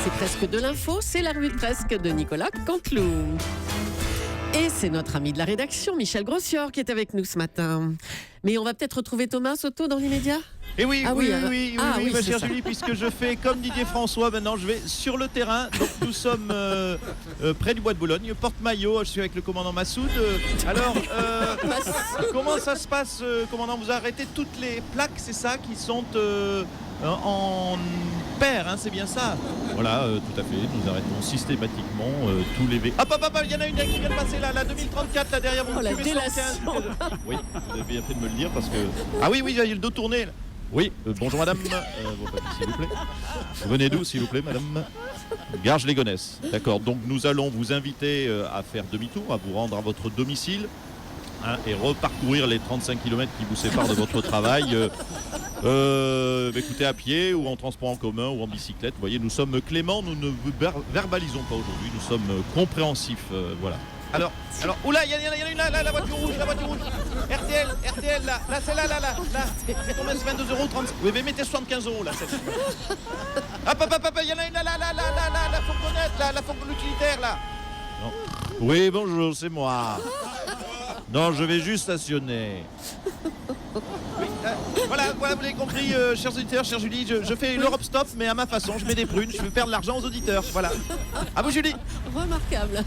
C'est presque de l'info, c'est la revue de presque de Nicolas Canteloup. Et c'est notre ami de la rédaction, Michel Grossior, qui est avec nous ce matin. Mais on va peut-être retrouver Thomas Soto dans l'immédiat. Et oui, Ah oui, oui, ma chère ça. Julie, puisque je fais comme Didier François, maintenant je vais sur le terrain. Donc nous sommes près du bois de Boulogne, porte-maillot, je suis avec le commandant Massoud. Alors, comment ça se passe, commandant? Vous arrêtez toutes les plaques, c'est ça, qui sont en paire, hein, c'est bien ça? Voilà, tout à fait, nous arrêtons systématiquement tous les véhicules. Hop, il y en a une qui vient de passer là, la 2034, là derrière vous. Oh, la QV115. délation. Oui, vous avez bien fait de me le dire parce que... Ah oui, il y a le dos tourné là. Oui, bonjour madame, vos papiers s'il vous plaît. Vous venez d'où s'il vous plaît madame? Garges-les-Gonesse. D'accord, donc nous allons vous inviter à faire demi-tour, à vous rendre à votre domicile, hein, et reparcourir les 35 km qui vous séparent de votre travail. Écoutez, à pied ou en transport en commun ou en bicyclette. Vous voyez, nous sommes cléments, nous ne vous verbalisons pas aujourd'hui, nous sommes compréhensifs, voilà. Alors, oula, il y en a une là, la voiture rouge, RTL, là, celle-là, là. C'est combien? C'est 22,30 €. Oui, mais mettez 75 € là, celle-ci. Hop, il y en a une là, la fourgonnette, là, la fourgonnette utilitaire, là. Non. Oui, bonjour, c'est moi. Non, je vais juste stationner. Oui, voilà, vous l'avez compris, chers auditeurs, chère Julie, je fais l'Europe Stop, mais à ma façon, je mets des prunes, je fais perdre l'argent aux auditeurs, voilà. À vous Julie. Remarquable.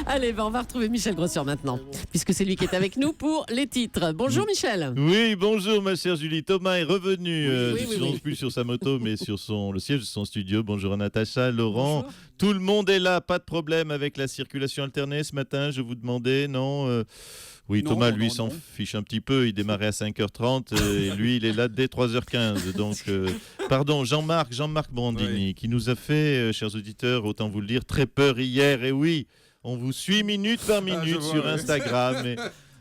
Allez, on va retrouver Michel Grossior maintenant, puisque c'est lui qui est avec nous pour les titres. Bonjour Michel. Oui, bonjour ma chère Julie. Thomas est revenu, Oui. plus sur sa moto, mais sur le siège de son studio. Bonjour à Natacha, Laurent. Bonjour. Tout le monde est là, pas de problème avec la circulation alternée ce matin, je vous demandais, non Oui, Non, Thomas, non, lui, non. s'en fiche un petit peu. Il démarrait à 5h30 et lui, il est là dès 3h15. Donc, pardon, Jean-Marc Morandini, Oui. qui nous a fait, chers auditeurs, autant vous le dire, très peur hier. Et oui, on vous suit minute par minute je vois, sur oui. Instagram. Et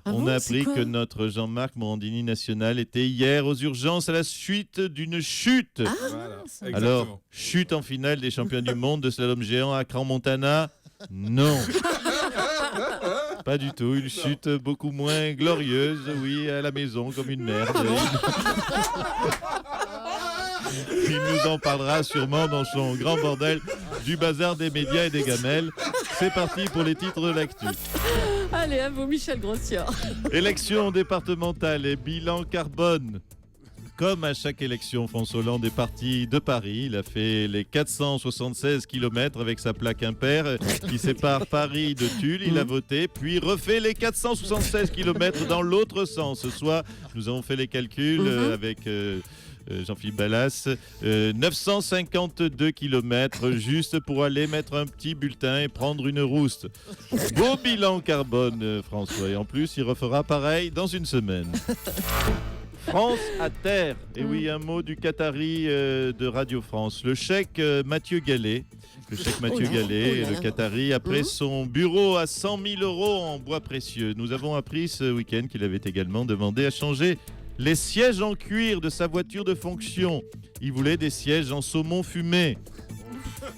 Ah on bon, a c'est appris quoi que notre Jean-Marc Morandini national était hier aux urgences à la suite d'une chute. Voilà, exactement. Alors, chute en finale des champions du monde de slalom géant à Crans-Montana? Non. Pas du tout, une chute beaucoup moins glorieuse, oui, à la maison comme une merde. Il nous en parlera sûrement dans son grand bordel du bazar des médias et des gamelles. C'est parti pour les titres de l'actu. Allez, à vous Michel Grossior. Élection départementale et bilan carbone. Comme à chaque élection, François Hollande est parti de Paris. Il a fait les 476 km avec sa plaque impair qui sépare Paris de Tulle. Il a voté, puis refait les 476 km dans l'autre sens. Soit, nous avons fait les calculs avec Jean-Philippe Ballas, 952 km juste pour aller mettre un petit bulletin et prendre une rouste. Beau bilan carbone, François. Et en plus, il refera pareil dans une semaine. France à terre. Et oui, un mot du Qatari de Radio France. Le chèque Mathieu Gallet. Le chèque Mathieu Gallet, le Qatari, après son bureau à 100 000 € en bois précieux. Nous avons appris ce week-end qu'il avait également demandé à changer les sièges en cuir de sa voiture de fonction. Il voulait des sièges en saumon fumé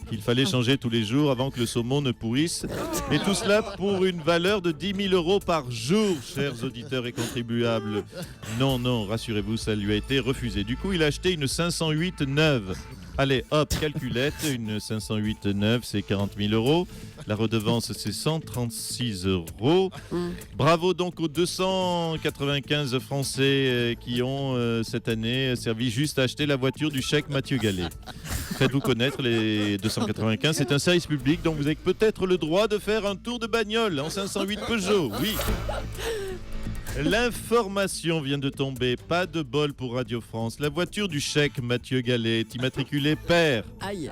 qu'il fallait changer tous les jours avant que le saumon ne pourrisse. Et tout cela pour une valeur de 10 000 € par jour, chers auditeurs et contribuables. Non, rassurez-vous, ça lui a été refusé. Du coup, il a acheté une 508 neuve. Allez, hop, calculette, une 508 neuve, c'est 40 000 €. La redevance, c'est 136 €. Bravo donc aux 295 Français qui ont, cette année, servi juste à acheter la voiture du chèque Mathieu Gallet. Faites-vous connaître, les 295, c'est un service public, donc vous avez peut-être le droit de faire un tour de bagnole en 508 Peugeot, oui. L'information vient de tomber, pas de bol pour Radio France. La voiture du chèque Mathieu Gallet est immatriculée pair. Aïe.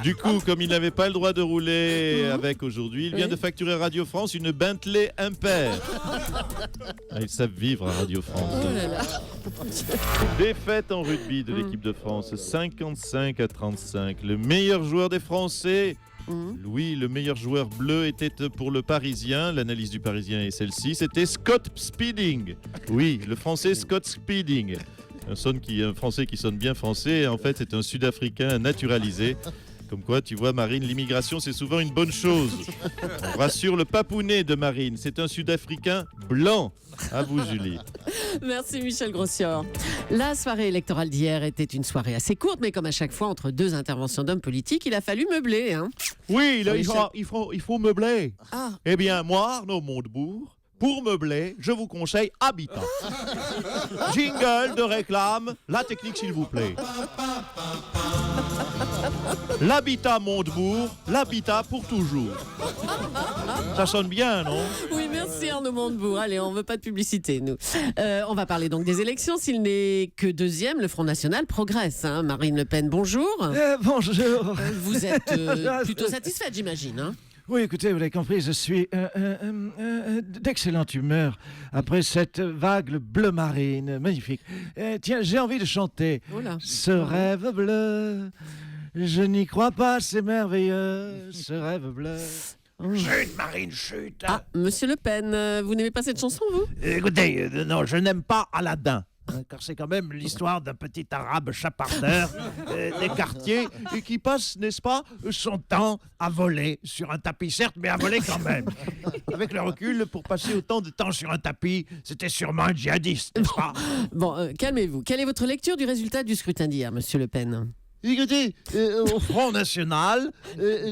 Du coup, comme il n'avait pas le droit de rouler avec aujourd'hui, il vient de facturer à Radio France une Bentley impair. Ils savent vivre à Radio France. Oh là là. Défaite en rugby de l'équipe de France, 55-35. Le meilleur joueur des Français, oui, le meilleur joueur bleu était pour le Parisien. L'analyse du Parisien est celle-ci. C'était Scott Speeding. Oui, le Français Scott Speeding. Un Français qui sonne bien français. En fait, c'est un Sud-Africain naturalisé. Comme quoi, tu vois, Marine, l'immigration, c'est souvent une bonne chose. On rassure le papounet de Marine. C'est un Sud-Africain blanc. À vous, Julie. Merci Michel Grossior. La soirée électorale d'hier était une soirée assez courte, mais comme à chaque fois, entre deux interventions d'hommes politiques, il a fallu meubler. Oui, là, Michel. il faut meubler. Ah, Eh bien, moi, Arnaud Montebourg, pour meubler, je vous conseille Habitat. Jingle de réclame, la technique s'il vous plaît. L'habitat Montebourg, l'habitat pour toujours. Ça sonne bien, non? oui, merci Arnaud Montebourg. Allez, on ne veut pas de publicité, nous. On va parler donc des élections. S'il n'est que deuxième, le Front National progresse. Marine Le Pen, bonjour. Bonjour. Vous êtes plutôt satisfaite, j'imagine. Oui, écoutez, vous l'avez compris, je suis d'excellente humeur après cette vague bleu marine, magnifique. Tiens, j'ai envie de chanter. Oula. Ce rêve bleu, je n'y crois pas, c'est merveilleux, ce rêve bleu. Chut, Marine, chut. Ah, Monsieur Le Pen, vous n'aimez pas cette chanson, vous? Écoutez, non, je n'aime pas Aladdin. Car c'est quand même l'histoire d'un petit arabe chapardeur des quartiers et qui passe, n'est-ce pas, son temps à voler sur un tapis, certes, mais à voler quand même. Avec le recul, pour passer autant de temps sur un tapis, c'était sûrement un djihadiste, n'est-ce pas? Bon, calmez-vous. Quelle est votre lecture du résultat du scrutin d'hier, Monsieur Le Pen? Écoutez, au Front National,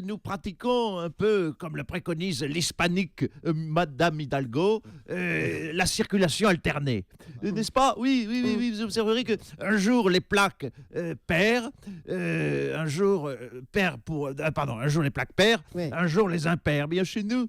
nous pratiquons un peu, comme le préconise l'hispanique Madame Hidalgo, la circulation alternée. N'est-ce pas? Oui, vous observerez qu'un jour les plaques paires, un jour un jour les plaques paires, Oui. un jour les impairs. Bien chez nous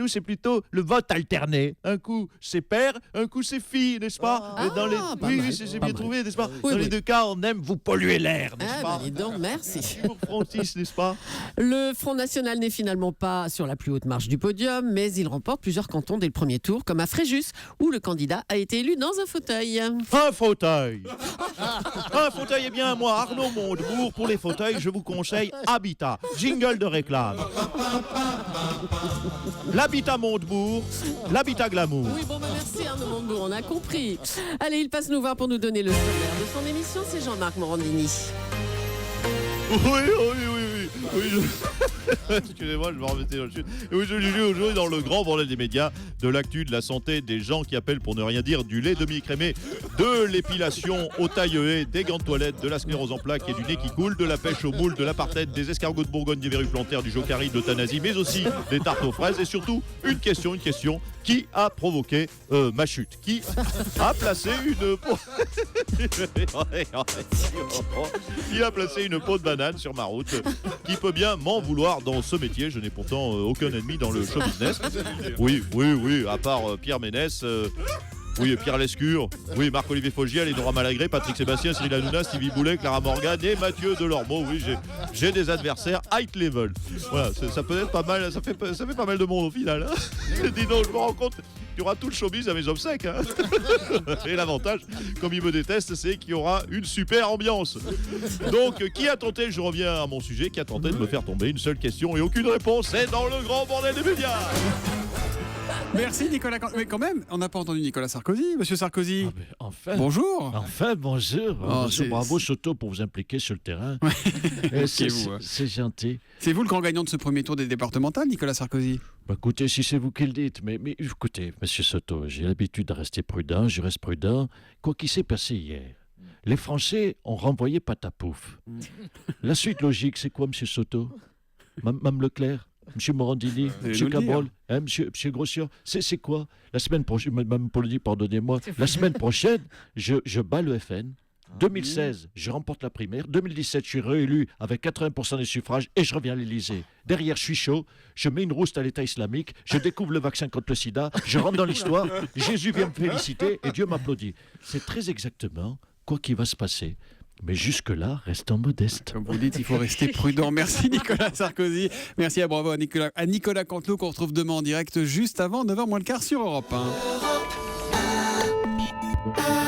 c'est plutôt le vote alterné. Un coup c'est père, un coup c'est fille, n'est-ce pas? Ah, pas Oui, mal, c'est pas bien mal. trouvé, n'est-ce pas? Oui, Dans oui. les deux cas, on aime vous polluer l'air, n'est-ce pas? Dis donc, merci. Pour Frontis, n'est-ce pas? Le Front National n'est finalement pas sur la plus haute marche du podium, mais il remporte plusieurs cantons dès le premier tour, comme à Fréjus, où le candidat a été élu dans un fauteuil. Un fauteuil. Un fauteuil, eh bien, moi, Arnaud Montebourg, pour les fauteuils, je vous conseille Habitat. Jingle de réclame. L'habitat Montebourg, l'habitat glamour. Oui, bon, merci Arnaud Montebourg, on a compris. Allez, il passe nous voir pour nous donner le sommaire de son émission, c'est Jean-Marc Morandini. Oui. Excusez-moi, je me remettais dans le sud. Oui, je juge aujourd'hui dans le grand bordel des médias de l'actu, de la santé, des gens qui appellent pour ne rien dire, du lait demi-écrémé, de l'épilation au taille-haie, des gants de toilette, de la sclérose en plaques et du nez qui coule, de la pêche au moule, de l'apartheid, des escargots de Bourgogne, des verrues plantaires, du jocari, de l'euthanasie, mais aussi des tartes aux fraises et surtout une question. Qui a provoqué ma chute? Qui a placé qui a placé une peau de banane sur ma route? Qui peut bien m'en vouloir dans ce métier? Je n'ai pourtant aucun ennemi dans le show business. Oui, à part Pierre Ménès. Oui, Pierre Lescure, oui, Marc-Olivier Fogiel, Nora Malagré, Patrick Sébastien, Cyril Hanouna, Stevie Boulet, Clara Morgan et Mathieu Delormeau. Oui, j'ai des adversaires high level. Voilà, ça peut être pas mal, ça fait pas mal de monde au final. Hein. Dis donc, je me rends compte, il y aura tout le showbiz à mes obsèques. Hein. Et l'avantage, comme ils me détestent, c'est qu'il y aura une super ambiance. Donc, qui a tenté, je reviens à mon sujet, qui a tenté de me faire tomber? Une seule question et aucune réponse, c'est dans le grand bordel des médias. Merci Nicolas. Mais quand même, on n'a pas entendu Nicolas Sarkozy. Monsieur Sarkozy, Ah, mais enfin, bonjour. enfin, bonjour. Bonjour, c'est- bravo Soto pour vous impliquer sur le terrain. C'est vous, hein. c'est gentil. C'est vous le grand gagnant de ce premier tour des départementales, Nicolas Sarkozy? Bah, écoutez, si c'est vous qui le dites, mais écoutez, monsieur Soto, j'ai l'habitude de rester prudent, je reste prudent. Quoi qu'il s'est passé hier, les Français ont renvoyé patapouf. La suite logique, c'est quoi, monsieur Soto? Mme Leclerc? Monsieur Morandini, allez monsieur nous le dire. Cabrol, hein, monsieur Grossior, c'est quoi? La semaine prochaine, Mme Polony, pardonnez-moi, la semaine prochaine, je bats le FN. 2016, je remporte la primaire. 2017, je suis réélu avec 80% des suffrages et je reviens à l'Élysée. Derrière, je suis chaud, je mets une rouste à l'État islamique, je découvre le vaccin contre le sida, je rentre dans l'histoire, Jésus vient me féliciter et Dieu m'applaudit. C'est très exactement quoi qui va se passer. Mais jusque-là, restons modestes. Comme vous dites, il faut rester prudent. Merci Nicolas Sarkozy. Merci à bravo à Nicolas Canteloup qu'on retrouve demain en direct juste avant 9h moins le quart sur Europe 1.